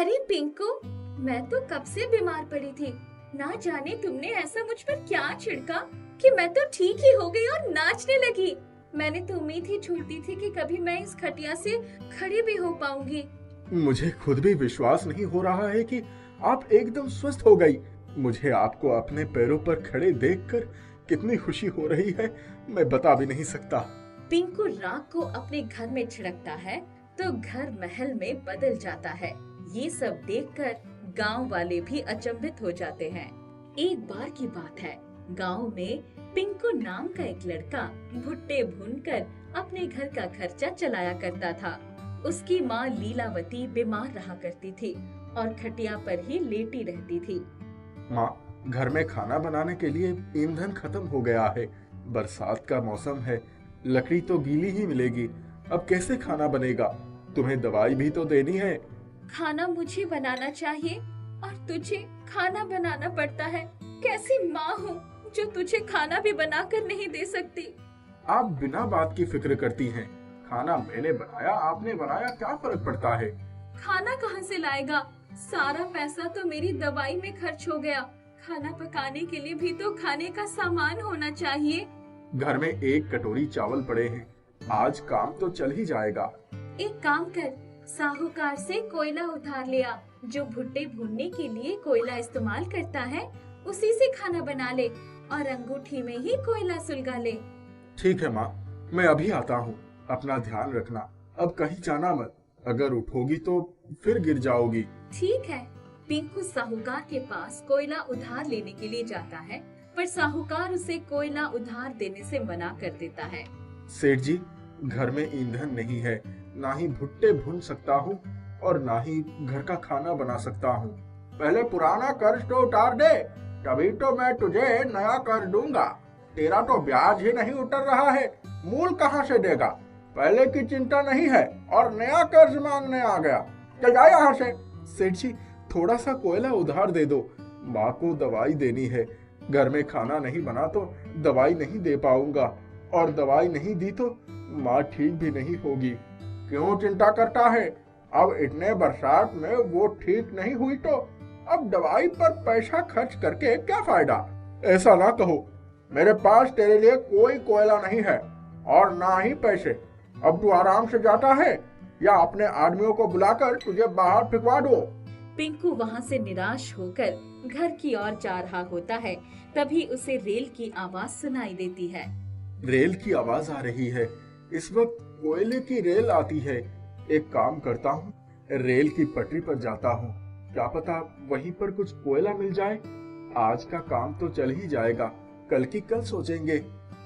अरे पिंकू, मैं तो कब से बीमार पड़ी थी। ना जाने तुमने ऐसा मुझ पर क्या छिड़का कि मैं तो ठीक ही हो गई और नाचने लगी। मैंने तो उम्मीद ही छोड़ी थी कि कभी मैं इस खटिया से खड़ी भी हो पाऊंगी। मुझे खुद भी विश्वास नहीं हो रहा है कि आप एकदम स्वस्थ हो गई। मुझे आपको अपने पैरों पर खड़े देखकर कितनी खुशी हो रही है, मैं बता भी नहीं सकता। पिंकू राख को अपने घर में छिड़कता है तो घर महल में बदल जाता है। ये सब देखकर गांव वाले भी अचंभित हो जाते हैं। एक बार की बात है, गांव में पिंकू नाम का एक लड़का भुट्टे भूनकर अपने घर का खर्चा चलाया करता था। उसकी माँ लीलावती बीमार रहा करती थी और खटिया पर ही लेटी रहती थी। माँ, घर में खाना बनाने के लिए ईंधन खत्म हो गया है। बरसात का मौसम है, लकड़ी तो गीली ही मिलेगी। अब कैसे खाना बनेगा? तुम्हें दवाई भी तो देनी है। खाना मुझे बनाना चाहिए और तुझे खाना बनाना पड़ता है। कैसी माँ हूँ जो तुझे खाना भी बनाकर नहीं दे सकती। आप बिना बात की फिक्र करती हैं। खाना मैंने बनाया, आपने बनाया, क्या फर्क पड़ता है? खाना कहाँ से लाएगा? सारा पैसा तो मेरी दवाई में खर्च हो गया। खाना पकाने के लिए भी तो खाने का सामान होना चाहिए। घर में एक कटोरी चावल पड़े हैं, आज काम तो चल ही जाएगा। एक काम कर, साहूकार से कोयला उधार लिया। जो भुट्टे भूनने के लिए कोयला इस्तेमाल करता है, उसी से खाना बना ले और अंगूठी में ही कोयला सुलगा ले। ठीक है माँ, मैं अभी आता हूँ। अपना ध्यान रखना, अब कहीं जाना मत। अगर उठोगी तो फिर गिर जाओगी। ठीक है। पिंकू साहूकार के पास कोयला उधार लेने के लिए जाता है, पर साहूकार उसे कोयला उधार देने से मना कर देता है। सेठ जी, घर में ईंधन नहीं है, ना ही भुट्टे भून सकता हूँ और ना ही घर का खाना बना सकता हूँ। पहले पुराना कर्ज तो उतार दे, तभी तो मैं तुझे नया कर्ज दूंगा। तेरा तो ब्याज ही नहीं उतर रहा है, मूल कहाँ से देगा? पहले की चिंता नहीं है और नया कर्ज मांगने आ गया। चल जा यहाँ से। सेठ जी, थोड़ा सा कोयला उधार दे दो, माँ को दवाई देनी है। घर में खाना नहीं बना तो दवाई नहीं दे पाऊंगा, और दवाई नहीं दी तो माँ ठीक भी नहीं होगी। क्यों चिंता करता है? अब इतने बरसात में वो ठीक नहीं हुई तो अब दवाई पर पैसा खर्च करके क्या फायदा? ऐसा ना कहो, मेरे पास तेरे लिए कोई कोयला नहीं है और ना ही पैसे। अब तू आराम से जाता है या अपने आदमियों को बुलाकर तुझे बाहर फेंकवा दो। पिंकू वहाँ से निराश होकर घर की ओर जा रहा होता है। तभी उसे रेल की आवाज सुनाई देती है। रेल की आवाज आ रही है। इस वक्त कोयले की रेल आती है। एक काम करता हूँ, रेल की पटरी पर जाता हूँ। क्या पता वहीं पर कुछ कोयला मिल जाए। आज का काम तो चल ही जाएगा, कल की कल सोचेंगे।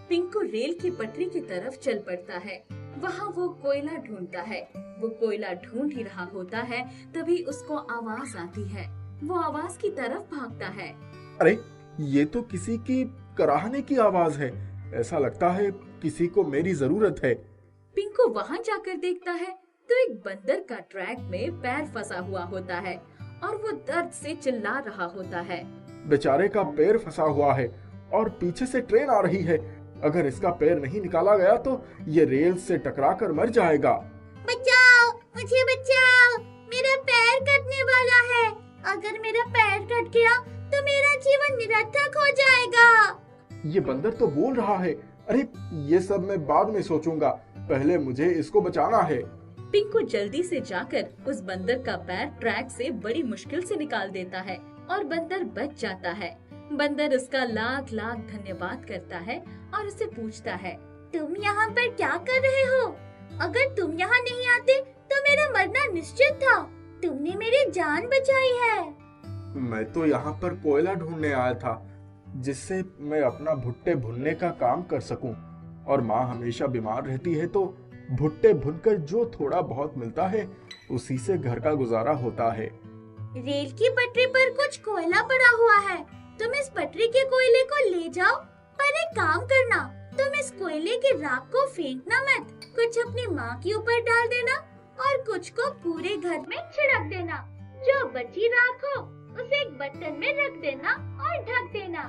पिंकू रेल की पटरी की तरफ चल पड़ता है। वहाँ वो कोयला ढूंढता है। वो कोयला ढूंढ ही रहा होता है, तभी उसको आवाज आती है। वो आवाज की तरफ भागता है। अरे, ये तो किसी की कराहने की आवाज है। ऐसा लगता है किसी को मेरी जरूरत है। पिंकू वहाँ जाकर देखता है तो एक बंदर का ट्रैक में पैर फंसा हुआ होता है और वो दर्द से चिल्ला रहा होता है। बेचारे का पैर फंसा हुआ है और पीछे से ट्रेन आ रही है। अगर इसका पैर नहीं निकाला गया तो ये रेल से टकराकर मर जाएगा। बचाओ, मुझे बचाओ, मेरा पैर कटने वाला है। अगर मेरा पैर कट गया तो मेरा जीवन निरर्थक हो जाएगा। ये बंदर तो बोल रहा है। अरे, ये सब मैं बाद में सोचूंगा, पहले मुझे इसको बचाना है। पिंकू जल्दी से जाकर उस बंदर का पैर ट्रैक से बड़ी मुश्किल से निकाल देता है और बंदर बच जाता है। बंदर उसका लाख लाख धन्यवाद करता है और उसे पूछता है, तुम यहाँ पर क्या कर रहे हो? अगर तुम यहाँ नहीं आते तो मेरा मरना निश्चित था। तुमने मेरी जान बचाई है। मैं तो यहाँ पर कोयला ढूंढने आया था, जिससे मैं अपना भुट्टे भुनने का काम कर सकूं। और माँ हमेशा बीमार रहती है तो भुट्टे भुनकर जो थोड़ा बहुत मिलता है उसी से घर का गुजारा होता है। रेल की पटरी पर कुछ कोयला पड़ा हुआ है। तुम इस पटरी के कोयले को ले जाओ, पर एक काम करना, तुम इस कोयले के राख को फेंकना मत। कुछ अपनी माँ के ऊपर डाल देना और कुछ को पूरे घर में छिड़क देना। जो बची राख हो उसे एक बर्तन में रख देना और ढक देना।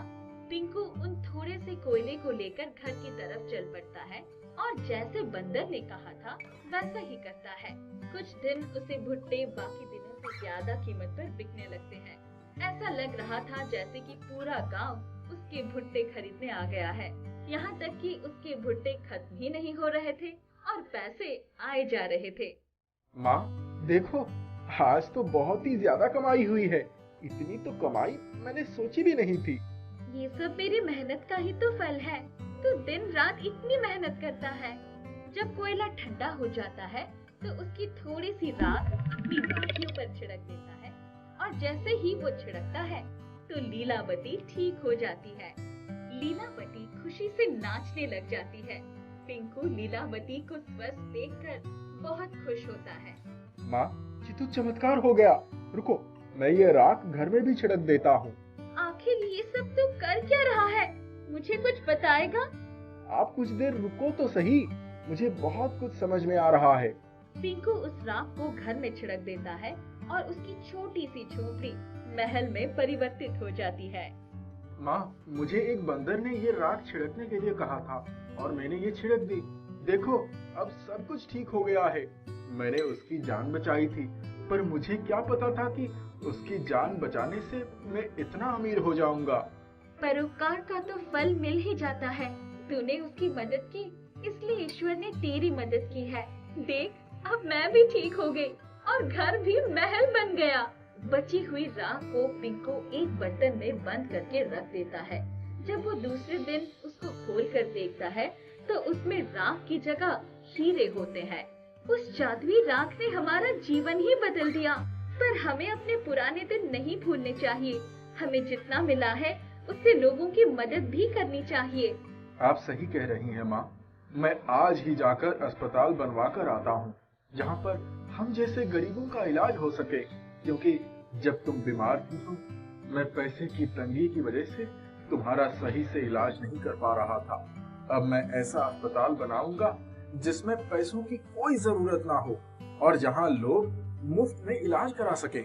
पिंकू उन थोड़े से कोयले को लेकर घर की तरफ चल पड़ता है और जैसे बंदर ने कहा था वैसा ही करता है। कुछ दिन उसे भुट्टे बाकी दिनों से से ज्यादा कीमत पर बिकने लगते हैं। ऐसा लग रहा था जैसे कि पूरा गांव उसके भुट्टे खरीदने आ गया है। यहाँ तक कि उसके भुट्टे खत्म ही नहीं हो रहे थे और पैसे आए जा रहे थे। माँ देखो, आज तो बहुत ही ज्यादा कमाई हुई है। इतनी तो कमाई मैंने सोची भी नहीं थी। ये सब मेरी मेहनत का ही तो फल है। तू दिन रात इतनी मेहनत करता है। जब कोयला ठंडा हो जाता है तो उसकी थोड़ी सी राख अपनी बाकियों पर छिड़क देता है और जैसे ही वो छिड़कता है तो लीलावती ठीक हो जाती है। लीलावती खुशी से नाचने लग जाती है। पिंकू लीलावती को स्वस्थ देखकर बहुत खुश होता है। माँ, ये तो चमत्कार हो गया। रुको, मैं ये राख घर में भी छिड़क देता हूँ। आखिर ये सब तू कर क्या रहा है? मुझे कुछ बताएगा? आप कुछ देर रुको तो सही, मुझे बहुत कुछ समझ में आ रहा है। पिंकू उस राख को घर में छिड़क देता है और उसकी छोटी सी झोपड़ी महल में परिवर्तित हो जाती है। माँ, मुझे एक बंदर ने ये राख छिड़कने के लिए कहा था और मैंने ये छिड़क दी। देखो, अब सब कुछ ठीक हो गया है। मैंने उसकी जान बचाई थी, पर मुझे क्या पता था कि उसकी जान बचाने से मैं इतना अमीर हो जाऊंगा। परोपकार का तो फल मिल ही जाता है। तूने उसकी मदद की, इसलिए ईश्वर ने तेरी मदद की है। देख, अब मैं भी ठीक हो गई और घर भी महल बन गया। बची हुई राख को पिंकू एक बर्तन में बंद करके रख देता है। जब वो दूसरे दिन उसको खोलकर देखता है तो उसमें राख की जगह हीरे होते हैं। उस जादुई राख ने हमारा जीवन ही बदल दिया। पर हमें अपने पुराने दिन नहीं भूलने चाहिए। हमें जितना मिला है उससे लोगों की मदद भी करनी चाहिए। आप सही कह रही हैं माँ। मैं आज ही जाकर अस्पताल बनवा कर आता हूँ, जहाँ पर हम जैसे गरीबों का इलाज हो सके। क्योंकि जब तुम बीमार थी तो मैं पैसे की तंगी की वजह से तुम्हारा सही से इलाज नहीं कर पा रहा था। अब मैं ऐसा अस्पताल बनाऊंगा जिसमें पैसों की कोई जरूरत ना हो और जहाँ लोग मुफ्त में इलाज करा सके।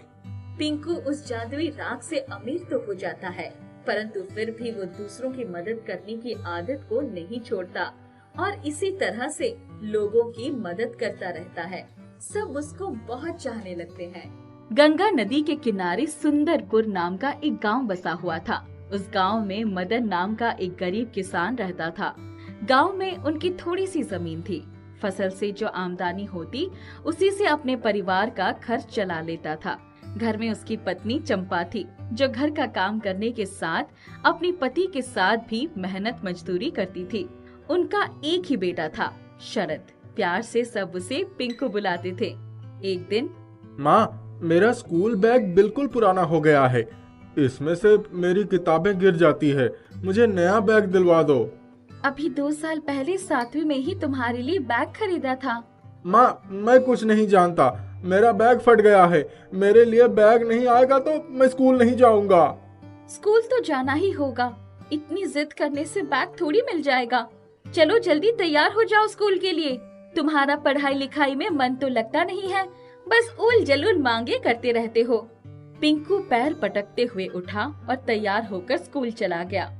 पिंकू उस जादुई राख से अमीर तो हो जाता है, परंतु फिर भी वो दूसरों की मदद करने की आदत को नहीं छोड़ता और इसी तरह से लोगों की मदद करता रहता है। सब उसको बहुत चाहने लगते हैं। गंगा नदी के किनारे सुंदरपुर नाम का एक गांव बसा हुआ था। उस गांव में मदन नाम का एक गरीब किसान रहता था। गांव में उनकी थोड़ी सी जमीन थी। फसल से जो आमदनी होती उसी से अपने परिवार का खर्च चला लेता था। घर में उसकी पत्नी चंपा थी, जो घर का काम करने के साथ अपने पति के साथ भी मेहनत मजदूरी करती थी। उनका एक ही बेटा था, शरद। प्यार से सब उसे पिंकू बुलाते थे। एक दिन, माँ, मेरा स्कूल बैग बिल्कुल पुराना हो गया है। इसमें से मेरी किताबें गिर जाती है। मुझे नया बैग दिलवा दो। अभी 2 साल पहले 7वीं में ही तुम्हारे लिए बैग खरीदा था। माँ, मैं कुछ नहीं जानता। मेरा बैग फट गया है। मेरे लिए बैग नहीं आएगा तो मैं स्कूल नहीं जाऊंगा। स्कूल तो जाना ही होगा। इतनी जिद करने से बैग थोड़ी मिल जाएगा। चलो जल्दी तैयार हो जाओ स्कूल के लिए। तुम्हारा पढ़ाई लिखाई में मन तो लगता नहीं है, बस उल जलूल मांगे करते रहते हो। पिंकू पैर पटकते हुए उठा और तैयार होकर स्कूल चला गया।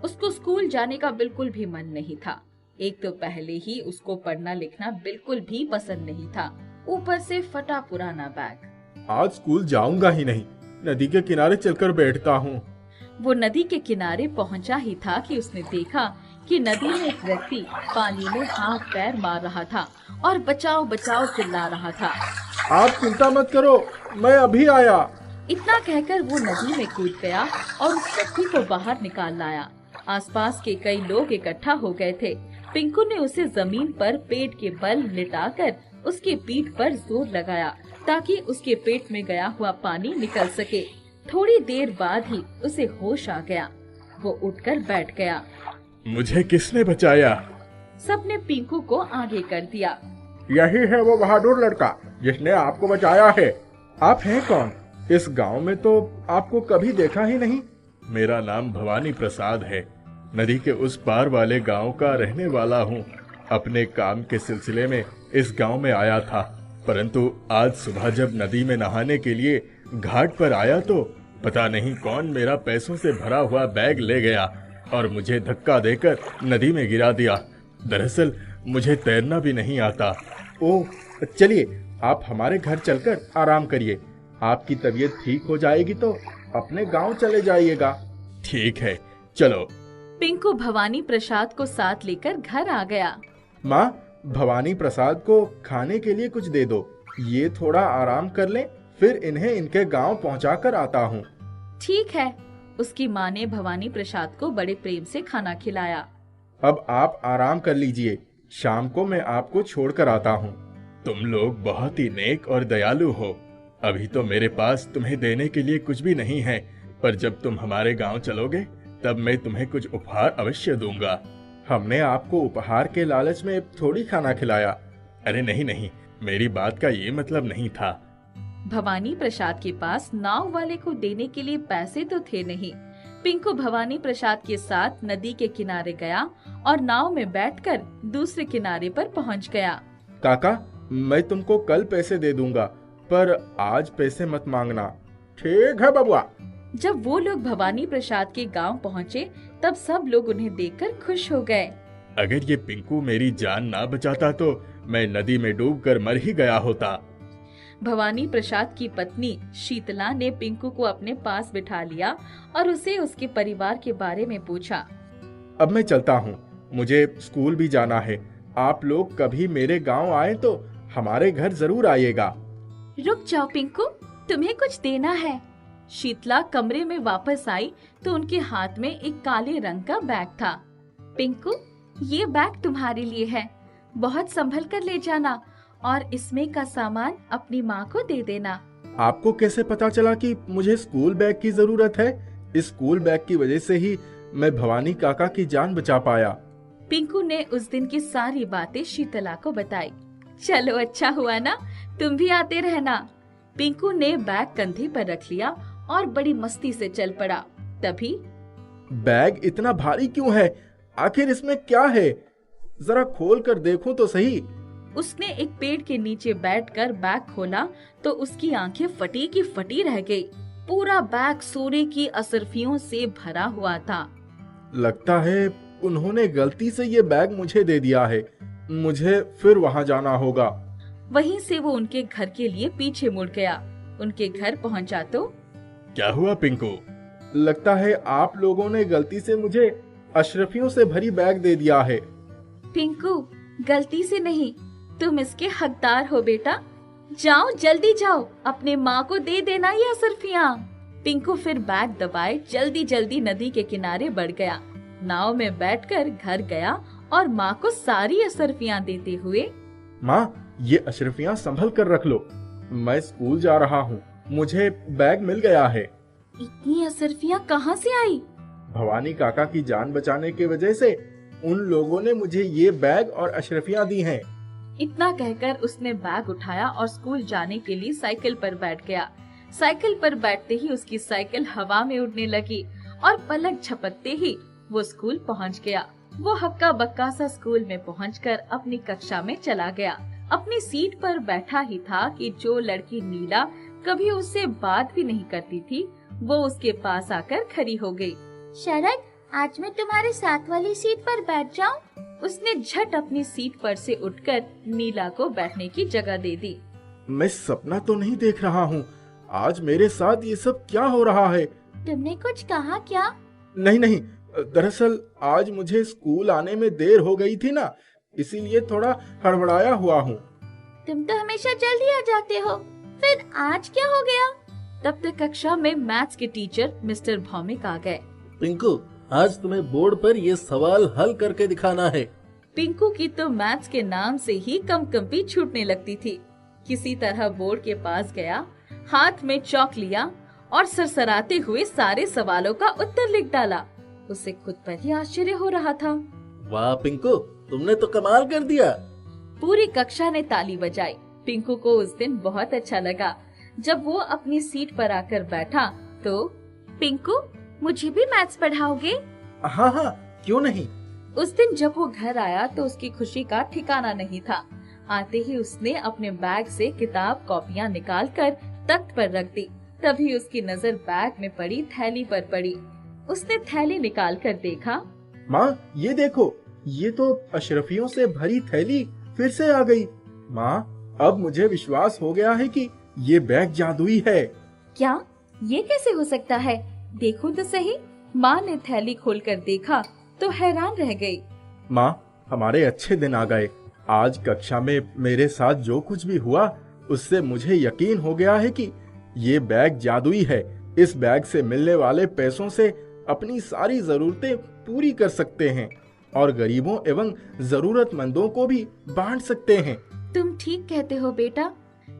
उसको स्कूल जाने का बिल्कुल भी मन नहीं था। एक तो पहले ही उसको पढ़ना लिखना बिल्कुल भी पसंद नहीं था, ऊपर से फटा पुराना बैग। आज स्कूल जाऊंगा ही नहीं। नदी के किनारे चलकर बैठता हूँ। वो नदी के किनारे पहुंचा ही था कि उसने देखा कि नदी में एक व्यक्ति पानी में हाथ पैर मार रहा था और बचाओ बचाओ चिल्ला रहा था। आप चिंता मत करो, मैं अभी आया। इतना कहकर वो नदी में कूद गया और उस व्यक्ति को बाहर निकाल लाया। आसपास के कई लोग इकट्ठा हो गए थे। पिंकू ने उसे जमीन पर पेट के बल लिटाकर उसकी पीठ पर जोर लगाया ताकि उसके पेट में गया हुआ पानी निकल सके। थोड़ी देर बाद ही उसे होश आ गया। वो उठकर बैठ गया। मुझे किसने बचाया? सबने पिंकू को आगे कर दिया। यही है वो बहादुर लड़का जिसने आपको बचाया है। आप हैं कौन? इस गांव में तो आपको कभी देखा ही नहीं। मेरा नाम भवानी प्रसाद है। नदी के उस पार वाले गांव का रहने वाला हूँ। अपने काम के सिलसिले में इस गांव में आया था, परंतु आज सुबह जब नदी में नहाने के लिए घाट पर आया तो पता नहीं कौन मेरा पैसों से भरा हुआ बैग ले गया और मुझे धक्का देकर नदी में गिरा दिया। दरअसल मुझे तैरना भी नहीं आता। ओह, चलिए आप हमारे घर चलकर आराम करिए। आपकी तबीयत ठीक हो जाएगी तो अपने गांव चले जाइएगा। ठीक है, चलो। पिंकू भवानी प्रसाद को साथ लेकर घर आ गया। माँ, भवानी प्रसाद को खाने के लिए कुछ दे दो। ये थोड़ा आराम कर लें, फिर इन्हें इनके गांव पहुंचा कर आता हूँ। ठीक है। उसकी माँ ने भवानी प्रसाद को बड़े प्रेम से खाना खिलाया। अब आप आराम कर लीजिए, शाम को मैं आपको छोड़कर आता हूँ। तुम लोग बहुत ही नेक और दयालु हो। अभी तो मेरे पास तुम्हें देने के लिए कुछ भी नहीं है, पर जब तुम हमारे गांव चलोगे तब मैं तुम्हें कुछ उपहार अवश्य दूंगा। हमने आपको उपहार के लालच में थोड़ी खाना खिलाया। अरे नहीं नहीं, मेरी बात का ये मतलब नहीं था। भवानी प्रसाद के पास नाव वाले को देने के लिए पैसे तो थे नहीं। पिंकू भवानी प्रसाद के साथ नदी के किनारे गया और नाव में बैठकर दूसरे किनारे पर पहुंच गया। काका, मैं तुमको कल पैसे दे दूंगा, पर आज पैसे मत मांगना। ठीक है बबुआ। जब वो लोग भवानी प्रसाद के गांव पहुंचे तब सब लोग उन्हें देखकर खुश हो गए। अगर ये पिंकू मेरी जान ना बचाता तो मैं नदी में डूबकर मर ही गया होता। भवानी प्रसाद की पत्नी शीतला ने पिंकू को अपने पास बिठा लिया और उसे उसके परिवार के बारे में पूछा। अब मैं चलता हूँ, मुझे स्कूल भी जाना है। आप लोग कभी मेरे गांव आए तो हमारे घर जरूर आइएगा। रुक जाओ पिंकू, तुम्हें कुछ देना है। शीतला कमरे में वापस आई तो उनके हाथ में एक काले रंग का बैग था। पिंकू, ये बैग तुम्हारे लिए है, बहुत संभल कर ले जाना और इसमें का सामान अपनी माँ को दे देना। आपको कैसे पता चला कि मुझे स्कूल बैग की जरूरत है? इस स्कूल बैग की वजह से ही मैं भवानी काका की जान बचा पाया। पिंकू ने उस दिन की सारी बातें शीतला को बताई। चलो अच्छा हुआ ना, तुम भी आते रहना। पिंकू ने बैग कंधे पर रख लिया और बड़ी मस्ती से चल पड़ा। तभी बैग इतना भारी क्यों है? आखिर इसमें क्या है? जरा खोल कर देखो तो सही। उसने एक पेड़ के नीचे बैठकर बैग खोला तो उसकी आंखें फटी की फटी रह गई। पूरा बैग सोने की असरफियों से भरा हुआ था। लगता है उन्होंने गलती से ये बैग मुझे दे दिया है। मुझे फिर वहाँ जाना होगा। वहीं से वो उनके घर के लिए पीछे मुड़ गया। उनके घर पहुँचा तो क्या हुआ पिंकू? लगता है आप लोगों ने गलती से मुझे अशरफियों से भरी बैग दे दिया है। पिंकू, गलती से नहीं, तुम इसके हकदार हो बेटा। जाओ जल्दी जाओ, अपने माँ को दे देना ये असरफियाँ। पिंकू फिर बैग दबाए जल्दी जल्दी नदी के किनारे बढ़ गया। नाव में बैठकर घर गया और माँ को सारी असरफियाँ देते हुए, माँ, ये अशरफियाँ संभल कर रख लो। मैं स्कूल जा रहा हूँ, मुझे बैग मिल गया है। इतनी असरफियाँ कहाँ से आई? भवानी काका की जान बचाने की वजह से उन लोगों ने मुझे ये बैग और अशरफियाँ दी हैं। इतना कहकर उसने बैग उठाया और स्कूल जाने के लिए साइकिल पर बैठ गया। साइकिल पर बैठते ही उसकी साइकिल हवा में उड़ने लगी और पलक झपकते ही वो स्कूल पहुंच गया। वो हक्का बक्का सा स्कूल में पहुंचकर अपनी कक्षा में चला गया। अपनी सीट पर बैठा ही था कि जो लड़की नीला कभी उससे बात भी नहीं करती थी, वो उसके पास आकर खड़ी हो गई। शरद, आज मैं तुम्हारे साथ वाली सीट पर बैठ जाऊं? उसने झट अपनी सीट पर से उठकर नीला को बैठने की जगह दे दी। मैं सपना तो नहीं देख रहा हूँ, आज मेरे साथ ये सब क्या हो रहा है? तुमने कुछ कहा क्या? नहीं नहीं, दरअसल आज मुझे स्कूल आने में देर हो गई थी ना, इसीलिए थोड़ा हड़बड़ाया हुआ हूँ। तुम तो हमेशा जल्दी आ जाते हो, फिर आज क्या हो गया? तब तक कक्षा में मैथ्स के टीचर मिस्टर भौमिक आ गए। पिंकू, आज तुम्हें बोर्ड पर ये सवाल हल करके दिखाना है। पिंकू की तो मैथ्स के नाम से ही कंपी छूटने लगती थी। किसी तरह बोर्ड के पास गया, हाथ में चौक लिया और सरसराते हुए सारे सवालों का उत्तर लिख डाला। उसे खुद पर ही आश्चर्य हो रहा था। वाह पिंकू, तुमने तो कमाल कर दिया। पूरी कक्षा ने ताली बजाई। पिंकू को उस दिन बहुत अच्छा लगा। जब वो अपनी सीट पर आकर बैठा तो, पिंकू, मुझे भी मैथ्स पढ़ाओगे? हाँ हाँ, क्यों नहीं। उस दिन जब वो घर आया तो उसकी खुशी का ठिकाना नहीं था। आते ही उसने अपने बैग से किताब कॉपियाँ निकालकर तख्त पर रख दी। तभी उसकी नजर बैग में पड़ी थैली पर पड़ी। उसने थैली निकालकर देखा। माँ, ये देखो, ये तो अशरफियों से भरी थैली फिर से आ गई। माँ, अब मुझे विश्वास हो गया है कि ये बैग जादुई है। क्या? ये कैसे हो सकता है? देखो तो सही। माँ ने थैली खोलकर देखा तो हैरान रह गई। माँ, हमारे अच्छे दिन आ गए। आज कक्षा में मेरे साथ जो कुछ भी हुआ उससे मुझे यकीन हो गया है कि ये बैग जादुई है। इस बैग से मिलने वाले पैसों से अपनी सारी जरूरतें पूरी कर सकते हैं और गरीबों एवं जरूरतमंदों को भी बांट सकते हैं। तुम ठीक कहते हो बेटा।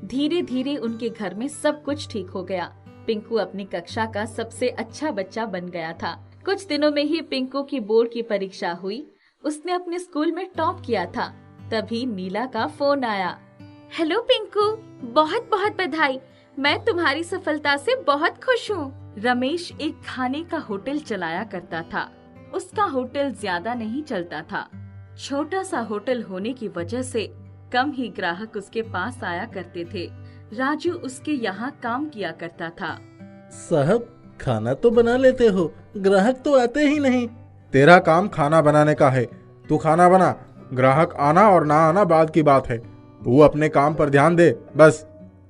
धीरे धीरे उनके घर में सब कुछ ठीक हो गया। पिंकू अपनी कक्षा का सबसे अच्छा बच्चा बन गया था। कुछ दिनों में ही पिंकू की बोर्ड की परीक्षा हुई। उसने अपने स्कूल में टॉप किया था। तभी नीला का फोन आया। हेलो पिंकू, बहुत बहुत बधाई। मैं तुम्हारी सफलता से बहुत खुश हूँ। रमेश एक खाने का होटल चलाया करता था। उसका होटल ज्यादा नहीं चलता था। छोटा सा होटल होने की वजह से कम ही ग्राहक उसके पास आया करते थे। राजू उसके यहाँ काम किया करता था। साहब, खाना तो बना लेते हो, ग्राहक तो आते ही नहीं। तेरा काम खाना बनाने का है, तू खाना बना। ग्राहक आना और ना आना बाद की बात है। तू अपने काम पर ध्यान दे बस।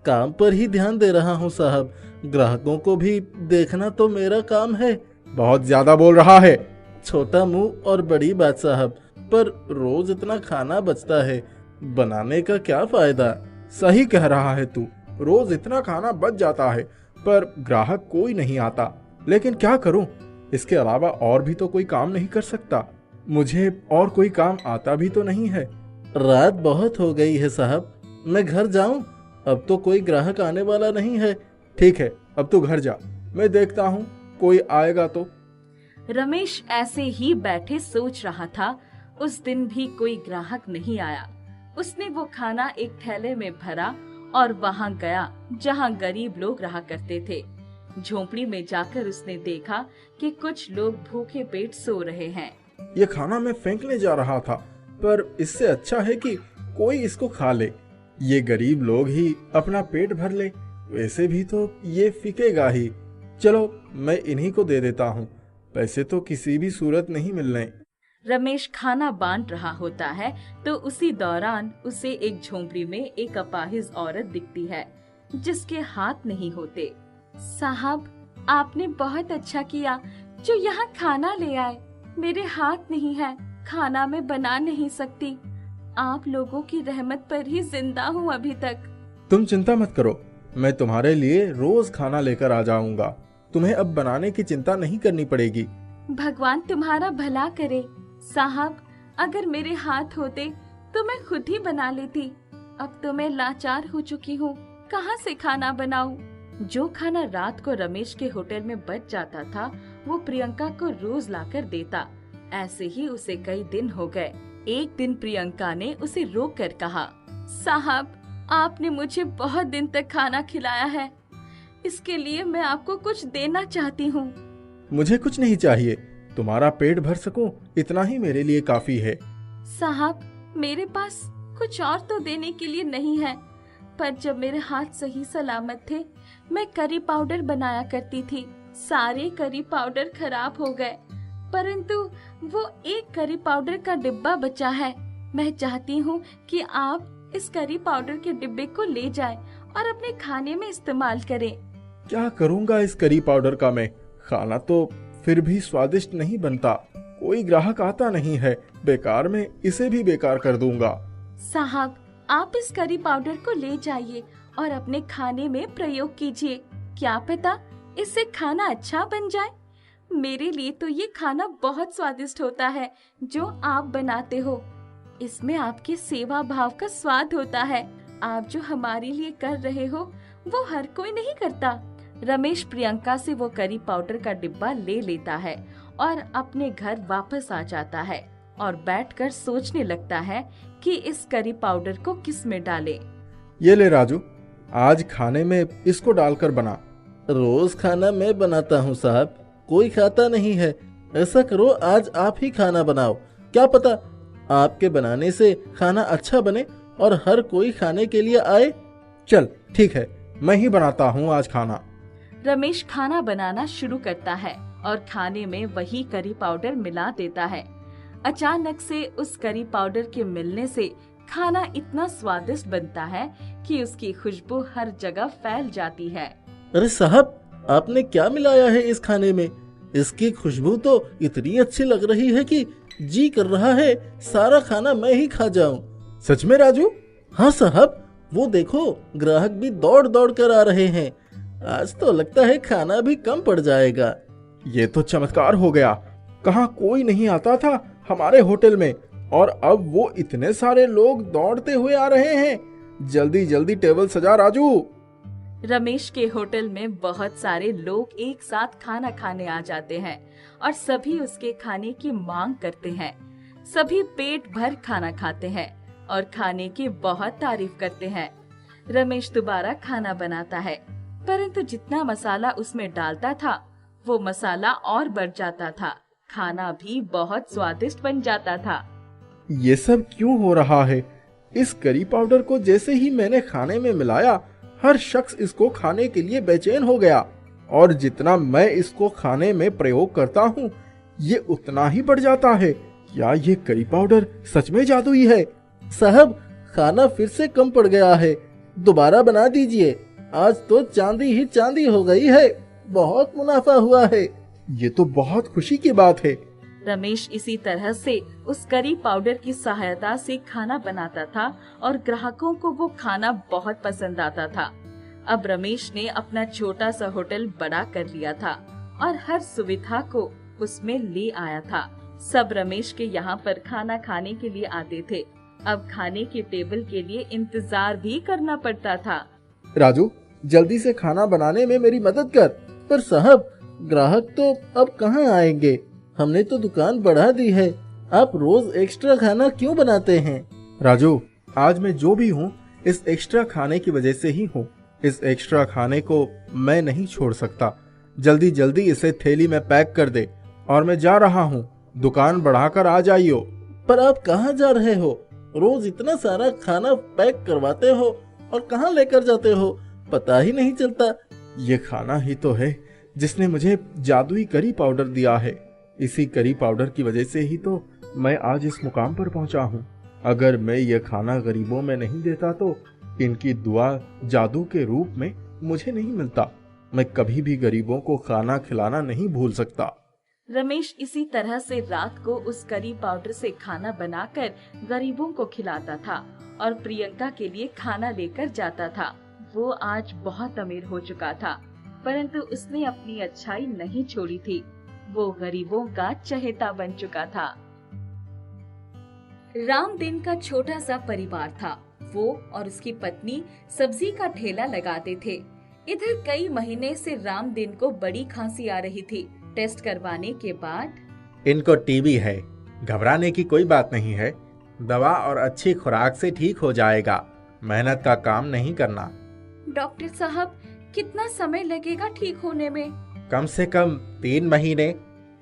काम पर ही ध्यान दे रहा हूँ साहब, ग्राहकों को भी देखना तो मेरा काम है। बहुत ज्यादा बोल रहा है। छोटा मुंह और बड़ी बात साहब, पर रोज इतना खाना बचता है, बनाने का क्या फायदा। सही कह रहा है तू, रोज इतना खाना बच जाता है पर ग्राहक कोई नहीं आता। लेकिन क्या करूं, इसके अलावा और भी तो कोई काम नहीं कर सकता। मुझे और कोई काम आता भी तो नहीं है। रात बहुत हो गई है साहब, मैं घर जाऊं? अब तो कोई ग्राहक आने वाला नहीं है। ठीक है, अब तू घर जा, मैं देखता हूँ कोई आएगा तो। रमेश ऐसे ही बैठे सोच रहा था। उस दिन भी कोई ग्राहक नहीं आया। उसने वो खाना एक थैले में भरा और वहाँ गया जहाँ गरीब लोग रहा करते थे। झोंपड़ी में जाकर उसने देखा कि कुछ लोग भूखे पेट सो रहे हैं। ये खाना मैं फेंकने जा रहा था, पर इससे अच्छा है कि कोई इसको खा ले। ये गरीब लोग ही अपना पेट भर ले, वैसे भी तो ये फिकेगा ही। चलो मैं इन्हीं को दे देता हूँ, पैसे तो किसी भी सूरत नहीं मिलने। रमेश खाना बांट रहा होता है तो उसी दौरान उसे एक झोंपड़ी में एक अपाहिज औरत दिखती है जिसके हाथ नहीं होते। साहब, आपने बहुत अच्छा किया जो यहाँ खाना ले आए। मेरे हाथ नहीं है, खाना मैं बना नहीं सकती। आप लोगों की रहमत पर ही जिंदा हूँ अभी तक। तुम चिंता मत करो, मैं तुम्हारे लिए रोज खाना लेकर आ जाऊंगा। तुम्हें अब बनाने की चिंता नहीं करनी पड़ेगी। भगवान तुम्हारा भला करे। साहब, अगर मेरे हाथ होते तो मैं खुद ही बना लेती। अब तो मैं लाचार हो चुकी हूँ, कहाँ से खाना बनाऊं? जो खाना रात को रमेश के होटल में बच जाता था वो प्रियंका को रोज लाकर देता। ऐसे ही उसे कई दिन हो गए। एक दिन प्रियंका ने उसे रोक कर कहा, साहब, आपने मुझे बहुत दिन तक खाना खिलाया है, इसके लिए मैं आपको कुछ देना चाहती हूँ। मुझे कुछ नहीं चाहिए, तुम्हारा पेट भर सकूं इतना ही मेरे लिए काफी है। साहब, मेरे पास कुछ और तो देने के लिए नहीं है, पर जब मेरे हाथ सही सलामत थे मैं करी पाउडर बनाया करती थी। सारे करी पाउडर खराब हो गए, परंतु वो एक करी पाउडर का डिब्बा बचा है। मैं चाहती हूँ कि आप इस करी पाउडर के डिब्बे को ले जाएं और अपने खाने में इस्तेमाल करें। क्या करूँगा इस करी पाउडर का मैं? खाना तो फिर भी स्वादिष्ट नहीं बनता। कोई ग्राहक आता नहीं है, बेकार में इसे भी बेकार कर दूंगा। साहब, आप इस करी पाउडर को ले जाइए और अपने खाने में प्रयोग कीजिए। क्या पता इससे खाना अच्छा बन जाए। मेरे लिए तो ये खाना बहुत स्वादिष्ट होता है जो आप बनाते हो। इसमें आपके सेवा भाव का स्वाद होता है। आप जो हमारे लिए कर रहे हो वो हर कोई नहीं करता। रमेश प्रियंका से वो करी पाउडर का डिब्बा ले लेता है और अपने घर वापस आ जाता है और बैठकर सोचने लगता है कि इस करी पाउडर को किस में डाले। ये ले राजू, आज खाने में इसको डालकर बना। रोज खाना मैं बनाता हूँ साहब, कोई खाता नहीं है। ऐसा करो, आज आप ही खाना बनाओ। क्या पता आपके बनाने से खाना अच्छा बने और हर कोई खाने के लिए आए। चल ठीक है, मैं ही बनाता हूँ आज खाना। रमेश खाना बनाना शुरू करता है और खाने में वही करी पाउडर मिला देता है। अचानक से उस करी पाउडर के मिलने से खाना इतना स्वादिष्ट बनता है कि उसकी खुशबू हर जगह फैल जाती है। अरे साहब, आपने क्या मिलाया है इस खाने में? इसकी खुशबू तो इतनी अच्छी लग रही है कि जी कर रहा है सारा खाना मैं ही खा जाऊं। सच में राजू? हाँ साहब, वो देखो ग्राहक भी दौड़ दौड़ कर आ रहे हैं। आज तो लगता है खाना भी कम पड़ जाएगा। ये तो चमत्कार हो गया। कहाँ कोई नहीं आता था हमारे होटल में, और अब वो इतने सारे लोग दौड़ते हुए आ रहे हैं। जल्दी जल्दी टेबल सजा राजू। रमेश के होटल में बहुत सारे लोग एक साथ खाना खाने आ जाते हैं और सभी उसके खाने की मांग करते हैं। सभी पेट भर खाना खाते हैं और खाने की बहुत तारीफ करते हैं। रमेश दोबारा खाना बनाता है, परंतु जितना मसाला उसमें डालता था वो मसाला और बढ़ जाता था। खाना भी बहुत स्वादिष्ट बन जाता था। ये सब क्यों हो रहा है? इस करी पाउडर को जैसे ही मैंने खाने में मिलाया, हर शख्स इसको खाने के लिए बेचैन हो गया, और जितना मैं इसको खाने में प्रयोग करता हूँ ये उतना ही बढ़ जाता है। क्या ये करी पाउडर सच में जादुई है? साहब, खाना फिर से कम पड़ गया है, दोबारा बना दीजिए। आज तो चांदी ही चांदी हो गई है, बहुत मुनाफा हुआ है। ये तो बहुत खुशी की बात है। रमेश इसी तरह से उस करी पाउडर की सहायता से खाना बनाता था और ग्राहकों को वो खाना बहुत पसंद आता था। अब रमेश ने अपना छोटा सा होटल बड़ा कर लिया था और हर सुविधा को उसमें ले आया था। सब रमेश के यहाँ पर खाना खाने के लिए आते थे। अब खाने की टेबल के लिए इंतजार भी करना पड़ता था। राजू, जल्दी से खाना बनाने में मेरी मदद कर। पर साहब, ग्राहक तो अब कहाँ आएंगे? हमने तो दुकान बढ़ा दी है, आप रोज एक्स्ट्रा खाना क्यों बनाते हैं? राजू, आज मैं जो भी हूँ इस एक्स्ट्रा खाने की वजह से ही हूँ। इस एक्स्ट्रा खाने को मैं नहीं छोड़ सकता। जल्दी जल्दी इसे थैली में पैक कर दे और मैं जा रहा हूँ। दुकान बढ़ाकर आ जाइयो। पर आप कहाँ जा रहे हो? रोज इतना सारा खाना पैक करवाते हो और कहाँ लेकर जाते हो, पता ही नहीं चलता। ये खाना ही तो है जिसने मुझे जादुई करी पाउडर दिया है। इसी करी पाउडर की वजह से ही तो मैं आज इस मुकाम पर पहुंचा हूँ। अगर मैं ये खाना गरीबों में नहीं देता तो इनकी दुआ जादू के रूप में मुझे नहीं मिलता। मैं कभी भी गरीबों को खाना खिलाना नहीं भूल सकता। रमेश इसी तरह से रात को उस करी पाउडर से खाना बनाकर गरीबों को खिलाता था और प्रियंका के लिए खाना लेकर जाता था। वो आज बहुत अमीर हो चुका था, परंतु उसने अपनी अच्छाई नहीं छोड़ी थी। वो गरीबों का चहेता बन चुका था। राम दिन का छोटा सा परिवार था। वो और उसकी पत्नी सब्जी का ठेला लगाते थे। इधर कई महीने से राम दिन को बड़ी खांसी आ रही थी। टेस्ट करवाने के बाद इनको टीबी है, घबराने की कोई बात नहीं है। दवा और अच्छी खुराक से ठीक हो जाएगा। मेहनत का काम नहीं करना। डॉक्टर साहब, कितना समय लगेगा ठीक होने में? कम से कम 3 महीने।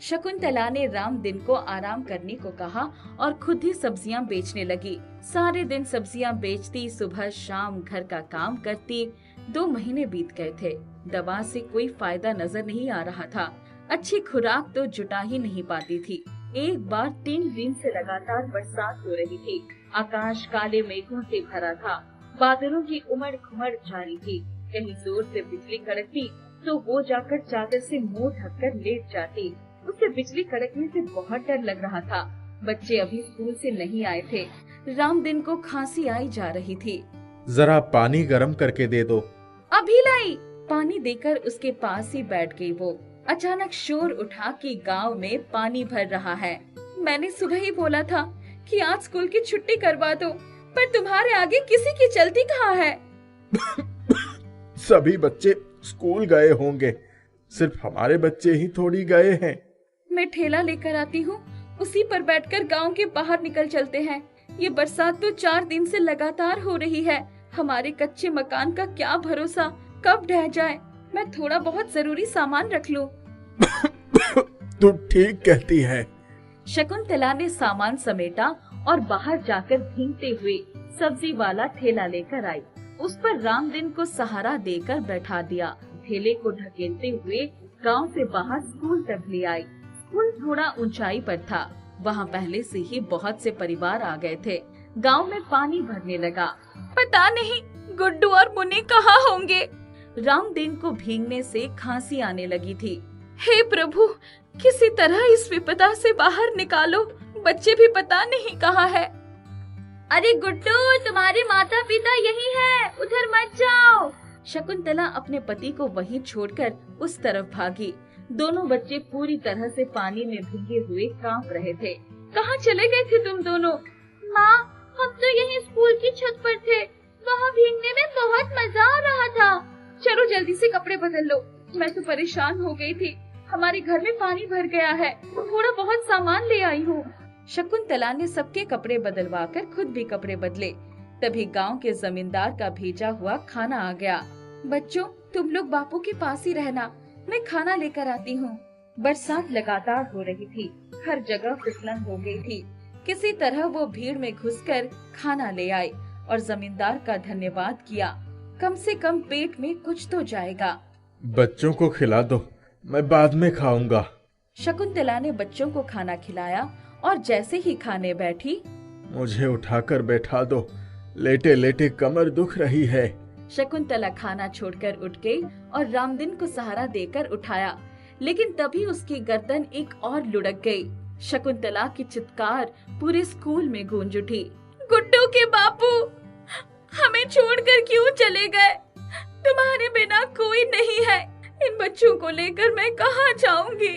शकुंतला ने राम दिन को आराम करने को कहा और खुद ही सब्जियां बेचने लगी। सारे दिन सब्जियां बेचती, सुबह शाम घर का काम करती। 2 महीने बीत गए थे। दवा से कोई फायदा नजर नहीं आ रहा था। अच्छी खुराक तो जुटा ही नहीं पाती थी। एक बार 3 दिन से लगातार बरसात हो रही थी। आकाश काले मेघों से भरा था। बादलों की उमड़ घुमड़ जारी थी। कहीं जोर से बिजली कड़कती तो वो जाकर चादर से मुंह ढककर लेट जाती। उसे बिजली कड़कने से बहुत डर लग रहा था। बच्चे अभी स्कूल से नहीं आए थे। राम दिन को खांसी आई जा रही थी। जरा पानी गर्म करके दे दो। अभी लाई। पानी देकर उसके पास ही बैठ गई वो। अचानक शोर उठा कि गांव में पानी भर रहा है। मैंने सुबह ही बोला था कि आज स्कूल की छुट्टी करवा दो, पर तुम्हारे आगे किसी की चलती कहाँ है? सभी बच्चे स्कूल गए होंगे, सिर्फ हमारे बच्चे ही थोड़ी गए हैं। मैं ठेला लेकर आती हूँ, उसी पर बैठकर गांव के बाहर निकल चलते हैं। ये बरसात तो 4 दिन से लगातार हो रही है। हमारे कच्चे मकान का क्या भरोसा, कब ढह जाए। मैं थोड़ा बहुत जरूरी सामान रख लूं। तू ठीक कहती है। शकुंतला ने सामान समेटा और बाहर जाकर भीगते हुए सब्जी वाला ठेला लेकर आई। उस पर राम दिन को सहारा देकर बैठा दिया। ठेले को ढकेलते हुए गांव से बाहर स्कूल तक ले आई। स्कूल थोड़ा ऊंचाई पर था। वहाँ पहले से ही बहुत से परिवार आ गए थे। गांव में पानी भरने लगा। पता नहीं गुड्डू और मुन्नी कहाँ होंगे? रामदीन को भीगने से खांसी आने लगी थी। हे प्रभु, किसी तरह इस विपदा से बाहर निकालो, बच्चे भी पता नहीं कहाँ है। अरे गुड्डू, तुम्हारे माता पिता यही है, उधर मत जाओ। शकुंतला अपने पति को वहीं छोड़कर उस तरफ भागी। दोनों बच्चे पूरी तरह से पानी में भीगे हुए कांप रहे थे। कहाँ चले गए थे तुम दोनों? माँ, हम तो यहीं स्कूल की छत पर थे, वहाँ भीगने में बहुत मजा आ रहा था। चलो जल्दी से कपड़े बदल लो, मैं तो परेशान हो गई थी। हमारे घर में पानी भर गया है, थोड़ा बहुत सामान ले आई हूँ। शकुंतला ने सबके कपड़े बदलवाकर खुद भी कपड़े बदले। तभी गांव के जमींदार का भेजा हुआ खाना आ गया। बच्चों, तुम लोग बापू के पास ही रहना, मैं खाना लेकर आती हूँ। बरसात लगातार हो रही थी, हर जगह फिसलन हो गई थी। किसी तरह वो भीड़ में घुसकर खाना ले आए और जमींदार का धन्यवाद किया। कम से कम पेट में कुछ तो जाएगा। बच्चों को खिला दो, मैं बाद में खाऊंगा। शकुंतला ने बच्चों को खाना खिलाया और जैसे ही खाने बैठी, मुझे उठाकर बैठा दो, लेटे लेटे कमर दुख रही है। शकुंतला खाना छोड़कर उठ गई और रामदीन को सहारा देकर उठाया, लेकिन तभी उसकी गर्दन एक और लुढ़क गई। शकुंतला की चित्कार पूरे स्कूल में गूंज उठी। गुड्डू के बापू हमें छोड़कर क्यों चले गए? तुम्हारे बिना कोई नहीं है, इन बच्चों को लेकर मैं कहाँ जाऊंगी?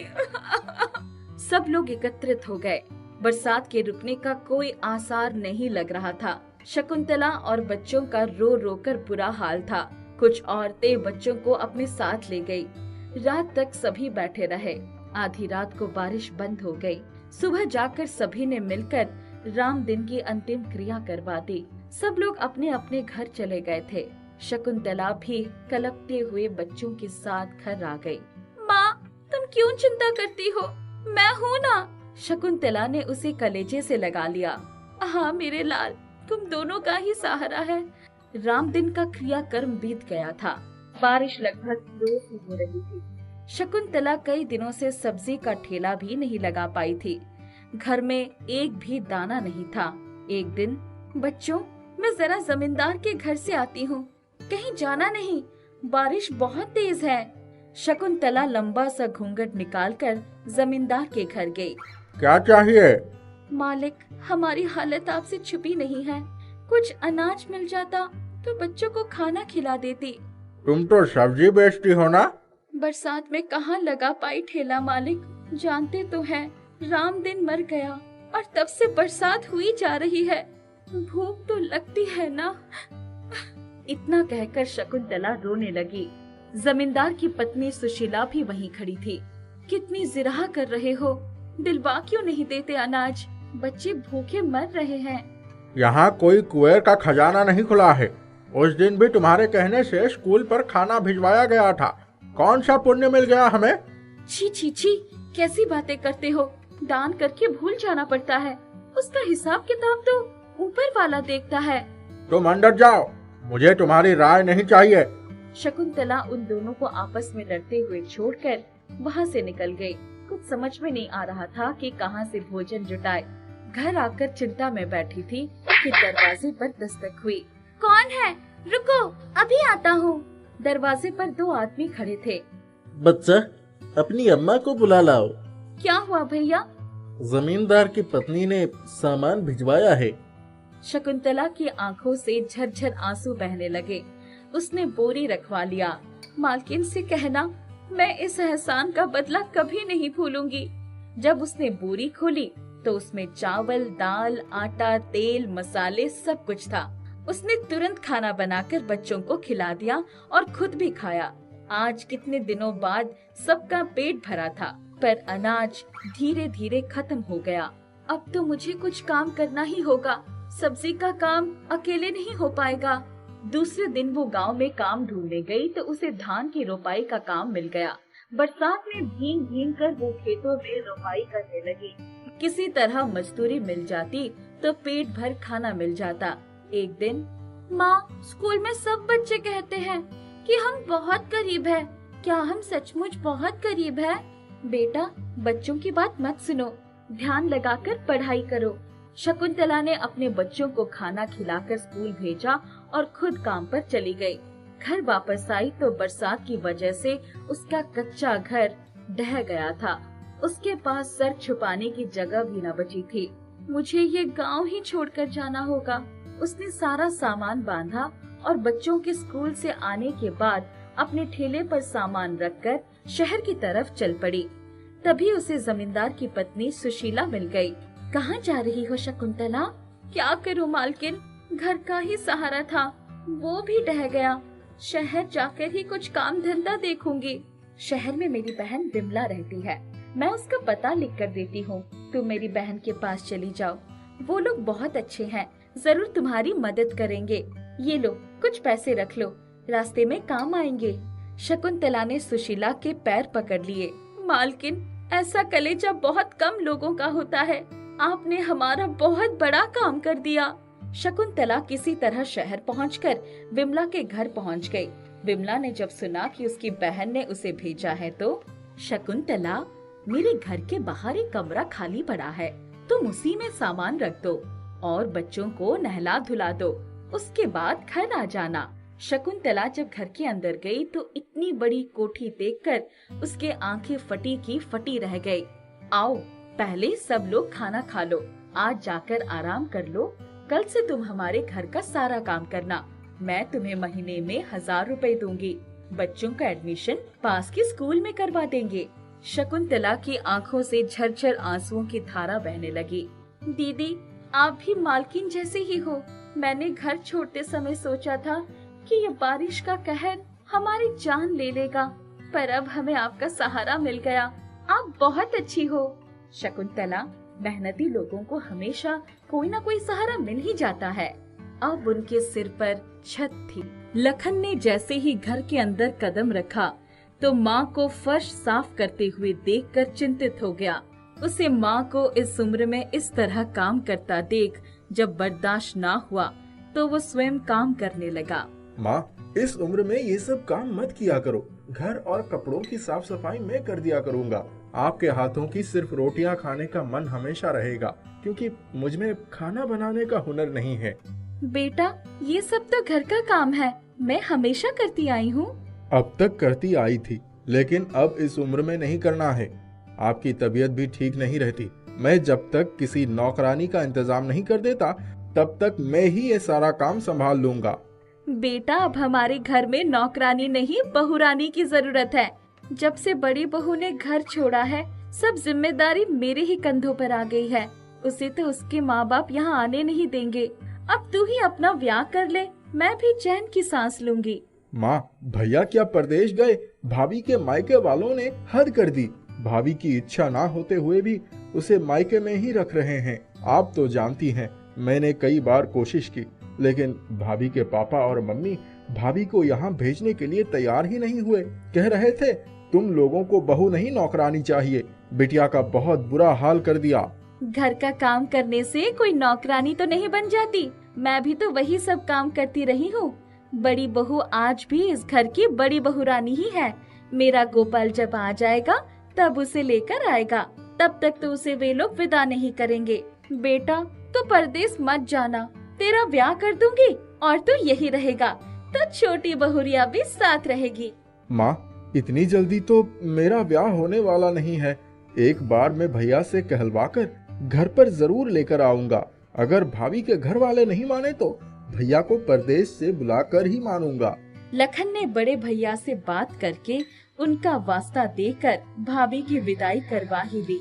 सब लोग एकत्रित हो गए। बरसात के रुकने का कोई आसार नहीं लग रहा था। शकुंतला और बच्चों का रो रो कर बुरा हाल था। कुछ औरतें बच्चों को अपने साथ ले गई। रात तक सभी बैठे रहे। आधी रात को बारिश बंद हो गई। सुबह जाकर सभी ने मिलकर रामदीन की अंतिम क्रिया करवा दी। सब लोग अपने अपने घर चले गए थे। शकुंतला भी कलपते हुए बच्चों के साथ घर आ गई। माँ, तुम क्यों चिंता करती हो? मैं हूँ ना। शकुंतला ने उसे कलेजे से लगा लिया। हाँ मेरे लाल, तुम दोनों का ही सहारा है। रामदीन का क्रियाकर्म बीत गया था। बारिश लगभग रोज ही हो रही थी। शकुंतला कई दिनों से सब्जी का ठेला भी नहीं लगा पाई थी। घर में एक भी दाना नहीं था। एक दिन, बच्चों, मैं जरा जमींदार के घर से आती हूँ, कहीं जाना नहीं, बारिश बहुत तेज है। शकुंतला लंबा सा घूंघट निकालकर जमींदार के घर गई। क्या चाहिए? मालिक, हमारी हालत आपसे छुपी नहीं है। कुछ अनाज मिल जाता तो बच्चों को खाना खिला देती। तुम तो सब्जी बेचती हो ना? बरसात में कहाँ लगा पाई ठेला मालिक, जानते तो हैं, रामदीन मर गया और तब से बरसात हुई जा रही है। भूख तो लगती है ना। इतना कहकर शकुंतला रोने लगी। जमींदार की पत्नी सुशीला भी वहीं खड़ी थी। कितनी जिराह कर रहे हो, दिलवा क्यों नहीं देते अनाज? बच्चे भूखे मर रहे हैं। यहाँ कोई कुएं का खजाना नहीं खुला है। उस दिन भी तुम्हारे कहने से स्कूल पर खाना भिजवाया गया था। कौन सा पुण्य मिल गया हमें? छी छी छी, कैसी बातें करते हो? दान करके भूल जाना पड़ता है, उसका हिसाब किताब तो ऊपर वाला देखता है। तुम अंदर जाओ, मुझे तुम्हारी राय नहीं चाहिए। शकुंतला उन दोनों को आपस में लड़ते हुए छोड़कर वहाँ से निकल गई। कुछ समझ में नहीं आ रहा था कि कहाँ से भोजन जुटाए। घर आकर चिंता में बैठी थी कि दरवाजे पर दस्तक हुई। कौन है? रुको, अभी आता हूँ। दरवाजे पर दो आदमी खड़े थे। बच्चा, अपनी अम्मा को बुला लाओ। क्या हुआ भैया? जमींदार की पत्नी ने सामान भिजवाया है। शकुंतला की आंखों से झरझर आंसू बहने लगे। उसने बोरी रखवा लिया। मालकिन से कहना, मैं इस एहसान का बदला कभी नहीं भूलूंगी। जब उसने बोरी खोली तो उसमें चावल, दाल, आटा, तेल, मसाले सब कुछ था। उसने तुरंत खाना बनाकर बच्चों को खिला दिया और खुद भी खाया। आज कितने दिनों बाद सबका पेट भरा था, पर अनाज धीरे धीरे खत्म हो गया। अब तो मुझे कुछ काम करना ही होगा। सब्जी का काम अकेले नहीं हो पाएगा। दूसरे दिन वो गांव में काम ढूंढने गई तो उसे धान की रोपाई का काम मिल गया। बरसात में भीग भीग कर वो खेतों में रोपाई करने लगी। किसी तरह मजदूरी मिल जाती तो पेट भर खाना मिल जाता। एक दिन, माँ, स्कूल में सब बच्चे कहते हैं कि हम बहुत करीब हैं। क्या हम सचमुच बहुत करीब हैं? बेटा, बच्चों की बात मत सुनो, ध्यान लगाकर पढ़ाई करो। शकुंतला ने अपने बच्चों को खाना खिलाकर स्कूल भेजा और खुद काम पर चली गई। घर वापस आई तो बरसात की वजह से उसका कच्चा घर ढह गया था। उसके पास सर छुपाने की जगह भी न बची थी। मुझे ये गांव ही छोड़कर जाना होगा। उसने सारा सामान बांधा और बच्चों के स्कूल से आने के बाद अपने ठेले पर सामान रखकर शहर की तरफ चल पड़ी। तभी उसे जमींदार की पत्नी सुशीला मिल गई। कहाँ जा रही हो शकुंतला? क्या करूं मालकिन, घर का ही सहारा था, वो भी ढह गया। शहर जाकर ही कुछ काम धंधा देखूंगी। शहर में मेरी बहन विमला रहती है, मैं उसका पता लिख कर देती हूँ। तुम मेरी बहन के पास चली जाओ, वो लोग बहुत अच्छे हैं, जरूर तुम्हारी मदद करेंगे। ये लो, कुछ पैसे रख लो, रास्ते में काम आएंगे। शकुंतला ने सुशीला के पैर पकड़ लिए। मालकिन, ऐसा कलेजा बहुत कम लोगों का होता है, आपने हमारा बहुत बड़ा काम कर दिया। शकुंतला किसी तरह शहर पहुंचकर विमला के घर पहुंच गई। विमला ने जब सुना कि उसकी बहन ने उसे भेजा है तो, शकुंतला, मेरे घर के बाहर एक कमरा खाली पड़ा है, तुम उसी में सामान रख दो और बच्चों को नहला धुला दो, उसके बाद घर आ जाना। शकुंतला जब घर के अंदर गई तो इतनी बड़ी कोठी देखकर उसके आंखें फटी की फटी रह गई। आओ, पहले सब लोग खाना खा लो, आज जाकर आराम कर लो, कल से तुम हमारे घर का सारा काम करना। मैं तुम्हें महीने में 1000 रुपए दूंगी, बच्चों का एडमिशन पास के स्कूल में करवा देंगे। शकुंतला की आंखों से झरझर आंसुओं की धारा बहने लगी। दीदी, आप भी मालकिन जैसे ही हो। मैंने घर छोड़ते समय सोचा था कि ये बारिश का कहर हमारी जान ले लेगा, पर अब हमें आपका सहारा मिल गया। आप बहुत अच्छी हो। शकुंतला, मेहनती लोगों को हमेशा कोई ना कोई सहारा मिल ही जाता है। अब उनके सिर पर छत थी। लखन ने जैसे ही घर के अंदर कदम रखा तो माँ को फर्श साफ करते हुए देखकर चिंतित हो गया। उसे माँ को इस उम्र में इस तरह काम करता देख जब बर्दाश्त ना हुआ तो वो स्वयं काम करने लगा। माँ, इस उम्र में ये सब काम मत किया करो, घर और कपड़ों की साफ सफाई मैं कर दिया करूँगा। आपके हाथों की सिर्फ रोटियां खाने का मन हमेशा रहेगा, क्योंकि मुझ में खाना बनाने का हुनर नहीं है। बेटा, ये सब तो घर का काम है, मैं हमेशा करती आई हूँ। अब तक करती आई थी, लेकिन अब इस उम्र में नहीं करना है। आपकी तबीयत भी ठीक नहीं रहती। मैं जब तक किसी नौकरानी का इंतजाम नहीं कर देता तब तक मैं ही ये सारा काम संभाल लूंगा। बेटा, अब हमारे घर में नौकरानी नहीं बहुरानी की जरूरत है। जब से बड़ी बहू ने घर छोड़ा है, सब जिम्मेदारी मेरे ही कंधों पर आ गई है। उसे तो उसके माँ बाप यहाँ आने नहीं देंगे। अब तू ही अपना ब्याह कर ले, मैं भी चैन की सांस लूंगी। माँ, भैया क्या परदेश गए? भाभी के मायके वालों ने हद कर दी। भाभी की इच्छा ना होते हुए भी उसे मायके में ही रख रहे हैं। आप तो जानती हैं, मैंने कई बार कोशिश की, लेकिन भाभी के पापा और मम्मी भाभी को यहाँ भेजने के लिए तैयार ही नहीं हुए। कह रहे थे, तुम लोगों को बहू नहीं नौकरानी चाहिए। बिटिया का बहुत बुरा हाल कर दिया। घर का काम करने से कोई नौकरानी तो नहीं बन जाती। मैं भी तो वही सब काम करती रही हूँ। बड़ी बहू आज भी इस घर की बड़ी बहुरानी ही है। मेरा गोपाल जब आ जाएगा तब उसे लेकर आएगा, तब तक तो उसे वे लोग विदा नहीं करेंगे। बेटा, तो परदेश मत जाना, तेरा ब्याह कर दूंगी और तू यही रहेगा, तो छोटी बहुरिया भी साथ रहेगी। माँ, इतनी जल्दी तो मेरा ब्याह होने वाला नहीं है। एक बार मैं भैया से कहलवाकर घर पर जरूर लेकर आऊंगा। अगर भाभी के घर वाले नहीं माने तो भैया को परदेश से बुलाकर ही मानूंगा। लखन ने बड़े भैया से बात करके उनका वास्ता देकर भाभी की विदाई करवा ही दी।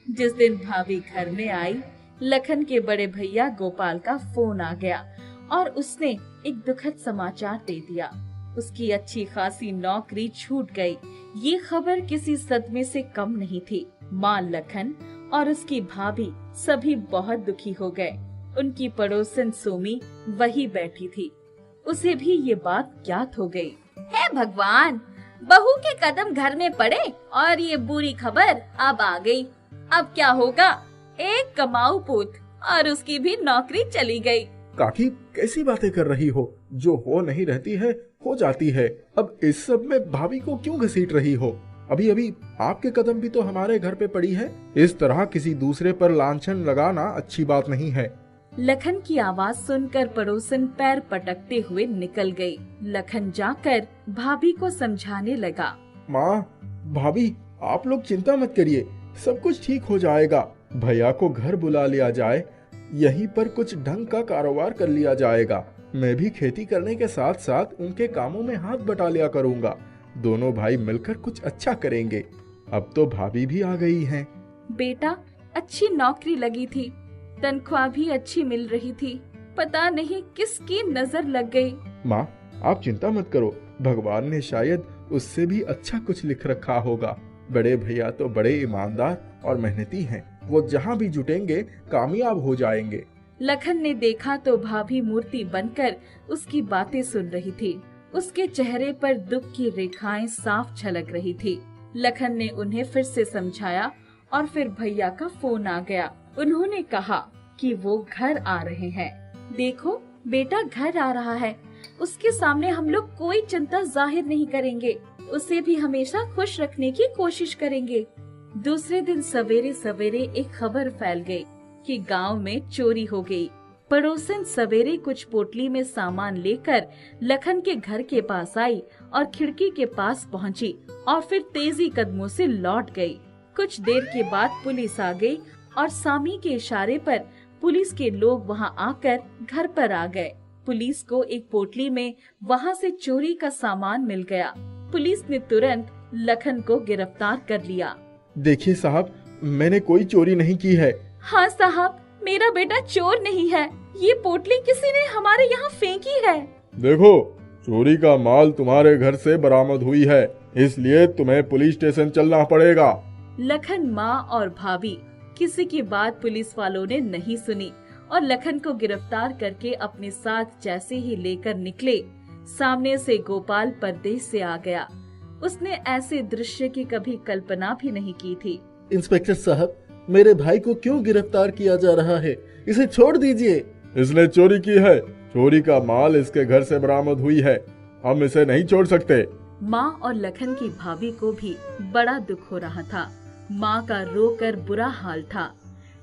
जिस दिन भाभी घर में आई, लखन के बड़े भैया गोपाल का फोन आ गया और उसने एक दुखद समाचार दे दिया। उसकी अच्छी खासी नौकरी छूट गई। ये खबर किसी सदमे से कम नहीं थी। माँ लखन और उसकी भाभी सभी बहुत दुखी हो गए। उनकी पड़ोसन सोमी वही बैठी थी। उसे भी ये बात ज्ञात हो गई। हे भगवान, बहू के कदम घर में पड़े और ये बुरी खबर अब आ गई। अब क्या होगा? एक कमाऊ पूत और उसकी भी नौकरी चली गई। काकी, कैसी बातें कर रही हो? जो हो नहीं रहती है हो जाती है। अब इस सब में भाभी को क्यों घसीट रही हो? अभी अभी आपके कदम भी तो हमारे घर पे पड़ी है। इस तरह किसी दूसरे पर लांछन लगाना अच्छी बात नहीं है। लखन की आवाज सुनकर पड़ोसन पैर पटकते हुए निकल गई। लखन जाकर भाभी को समझाने लगा। माँ, भाभी, आप लोग चिंता मत करिए, सब कुछ ठीक हो जाएगा। भैया को घर बुला लिया जाए, यहीं पर कुछ ढंग का कारोबार कर लिया जाएगा। मैं भी खेती करने के साथ साथ उनके कामों में हाथ बटा लिया करूँगा। दोनों भाई मिलकर कुछ अच्छा करेंगे। अब तो भाभी भी आ गई हैं। बेटा, अच्छी नौकरी लगी थी, तनख्वाह भी अच्छी मिल रही थी, पता नहीं किसकी नजर लग गई। माँ, आप चिंता मत करो, भगवान ने शायद उससे भी अच्छा कुछ लिख रखा होगा। बड़े भैया तो बड़े ईमानदार और मेहनती हैं, वो जहाँ भी जुटेंगे कामयाब हो जाएंगे। लखन ने देखा तो भाभी मूर्ति बनकर उसकी बातें सुन रही थी। उसके चेहरे पर दुख की रेखाएं साफ झलक रही थी। लखन ने उन्हें फिर से समझाया और फिर भैया का फोन आ गया। उन्होंने कहा कि वो घर आ रहे हैं। देखो बेटा, घर आ रहा है, उसके सामने हम लोग कोई चिंता जाहिर नहीं करेंगे, उसे भी हमेशा खुश रखने की कोशिश करेंगे। दूसरे दिन सवेरे सवेरे एक खबर फैल गई कि गांव में चोरी हो गई। पड़ोसन सवेरे कुछ पोटली में सामान लेकर लखन के घर के पास आई और खिड़की के पास पहुंची और फिर तेजी कदमों से लौट गई। कुछ देर के बाद पुलिस आ गई और सामी के इशारे पर पुलिस के लोग वहां आकर घर पर आ गए। पुलिस को एक पोटली में वहां से चोरी का सामान मिल गया। पुलिस ने तुरंत लखन को गिरफ्तार कर लिया। देखिए साहब, मैंने कोई चोरी नहीं की है। हाँ साहब, मेरा बेटा चोर नहीं है, ये पोटली किसी ने हमारे यहाँ फेंकी है। देखो, चोरी का माल तुम्हारे घर से बरामद हुई है, इसलिए तुम्हें पुलिस स्टेशन चलना पड़ेगा। लखन, माँ और भाभी किसी की बात पुलिस वालों ने नहीं सुनी और लखन को गिरफ्तार करके अपने साथ जैसे ही लेकर निकले, सामने से गोपाल परदेश से आ गया। उसने ऐसे दृश्य की कभी कल्पना भी नहीं की थी। इंस्पेक्टर साहब, मेरे भाई को क्यों गिरफ्तार किया जा रहा है? इसे छोड़ दीजिए। इसने चोरी की है, चोरी का माल इसके घर से बरामद हुई है, हम इसे नहीं छोड़ सकते। माँ और लखन की भाभी को भी बड़ा दुख हो रहा था। माँ का रोकर बुरा हाल था।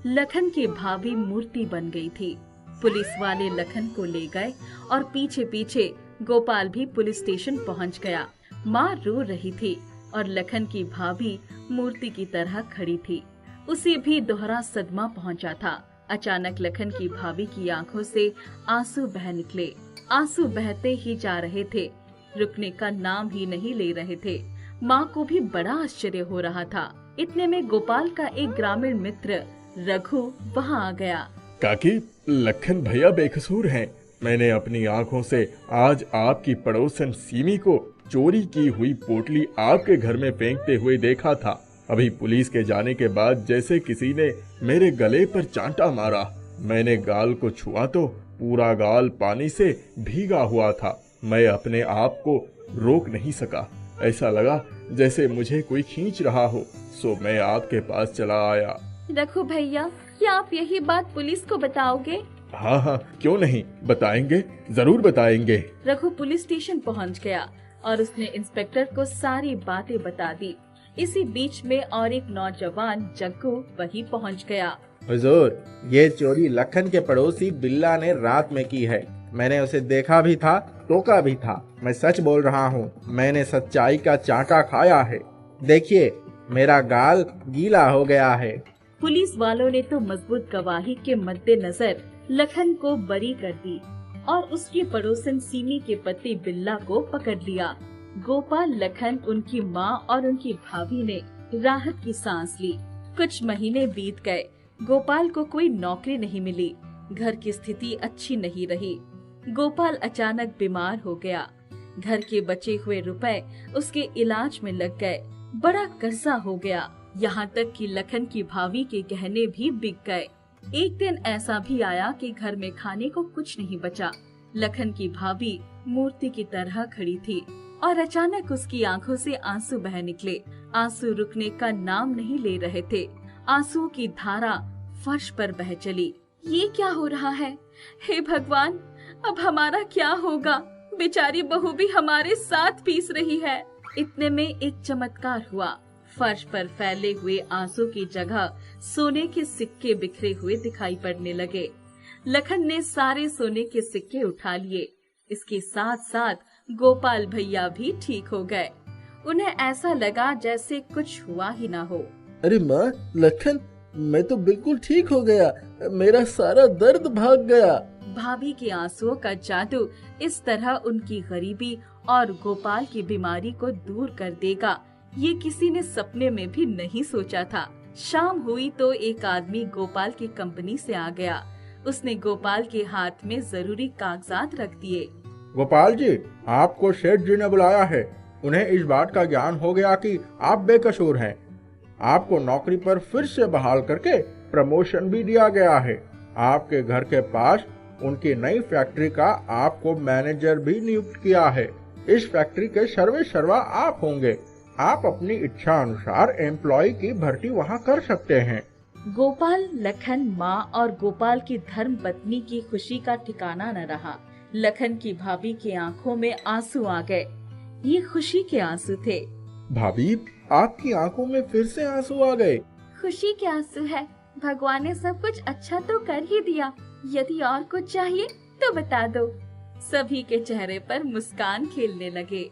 लखन की भाभी मूर्ति बन गई थी। पुलिस वाले लखन को ले गए और पीछे पीछे गोपाल भी पुलिस स्टेशन पहुँच गया। माँ रो रही थी और लखन की भाभी मूर्ति की तरह खड़ी थी। उसे भी दोहरा सदमा पहुंचा था। अचानक लखन की भाभी की आंखों से आंसू बह निकले। आंसू बहते ही जा रहे थे, रुकने का नाम ही नहीं ले रहे थे। माँ को भी बड़ा आश्चर्य हो रहा था। इतने में गोपाल का एक ग्रामीण मित्र रघु वहाँ आ गया। काकी, लखन भैया बेकसूर हैं। मैंने अपनी आंखों से आज आपकी पड़ोसन सीमी को चोरी की हुई पोटली आपके घर में फेंकते हुए देखा था। अभी पुलिस के जाने के बाद जैसे किसी ने मेरे गले पर चांटा मारा। मैंने गाल को छुआ तो पूरा गाल पानी से भीगा हुआ था। मैं अपने आप को रोक नहीं सका। ऐसा लगा जैसे मुझे कोई खींच रहा हो, सो मैं आपके पास चला आया। रघु भैया, क्या आप यही बात पुलिस को बताओगे? हाँ हाँ, क्यों नहीं, बताएंगे, जरूर बताएंगे। रघु पुलिस स्टेशन पहुंच गया और उसने इंस्पेक्टर को सारी बातें बता दी। इसी बीच में और एक नौजवान जग्गू वहीं पहुंच गया। हुजूर, ये चोरी लखन के पड़ोसी बिल्ला ने रात में की है। मैंने उसे देखा भी था, टोका भी था। मैं सच बोल रहा हूँ, मैंने सच्चाई का चांटा खाया है। देखिए, मेरा गाल गीला हो गया है। पुलिस वालों ने तो मजबूत गवाही के मद्देनजर लखन को बरी कर दी और उसके पड़ोसन सीमी के पति बिल्ला को पकड़ लिया। गोपाल, लखन, उनकी माँ और उनकी भाभी ने राहत की सांस ली। कुछ महीने बीत गए। गोपाल को कोई नौकरी नहीं मिली। घर की स्थिति अच्छी नहीं रही। गोपाल अचानक बीमार हो गया। घर के बचे हुए रुपए उसके इलाज में लग गए। बड़ा कर्जा हो गया। यहाँ तक कि लखन की भाभी के गहने भी बिक गए। एक दिन ऐसा भी आया कि घर में खाने को कुछ नहीं बचा। लखन की भाभी मूर्ति की तरह खड़ी थी और अचानक उसकी आंखों से आंसू बह निकले। आंसू रुकने का नाम नहीं ले रहे थे। आंसुओं की धारा फर्श पर बह चली। ये क्या हो रहा है? हे भगवान, अब हमारा क्या होगा? बेचारी बहू भी हमारे साथ पीस रही है। इतने में एक चमत्कार हुआ। फर्श पर फैले हुए आंसू की जगह सोने के सिक्के बिखरे हुए दिखाई पड़ने लगे। लखन ने सारे सोने के सिक्के उठा लिए। इसके साथ साथ गोपाल भैया भी ठीक हो गए। उन्हें ऐसा लगा जैसे कुछ हुआ ही ना हो। अरे माँ, लखन, मैं तो बिल्कुल ठीक हो गया। मेरा सारा दर्द भाग गया। भाभी के आंसुओं का जादू इस तरह उनकी गरीबी और गोपाल की बीमारी को दूर कर देगा, ये किसी ने सपने में भी नहीं सोचा था। शाम हुई तो एक आदमी गोपाल की कंपनी से आ गया। उसने गोपाल के हाथ में जरूरी कागजात रख दिए। गोपाल जी, आपको सेठ जी ने बुलाया है। उन्हें इस बात का ज्ञान हो गया कि आप बेकसूर हैं। आपको नौकरी पर फिर से बहाल करके प्रमोशन भी दिया गया है। आपके घर के पास उनकी नई फैक्ट्री का आपको मैनेजर भी नियुक्त किया है। इस फैक्ट्री के सर्वे सर्वा आप होंगे। आप अपनी इच्छा अनुसार एम्प्लॉय की भर्ती वहाँ कर सकते हैं। गोपाल, लखन, माँ और गोपाल की धर्म पत्नी की खुशी का ठिकाना न रहा। लखन की भाभी की आंखों में आंसू आ गए। ये खुशी के आंसू थे। भाभी, आपकी आंखों में फिर से आंसू आ गए। खुशी के आंसू है। भगवान ने सब कुछ अच्छा तो कर ही दिया। यदि और कुछ चाहिए तो बता दो। सभी के चेहरे पर मुस्कान खेलने लगे।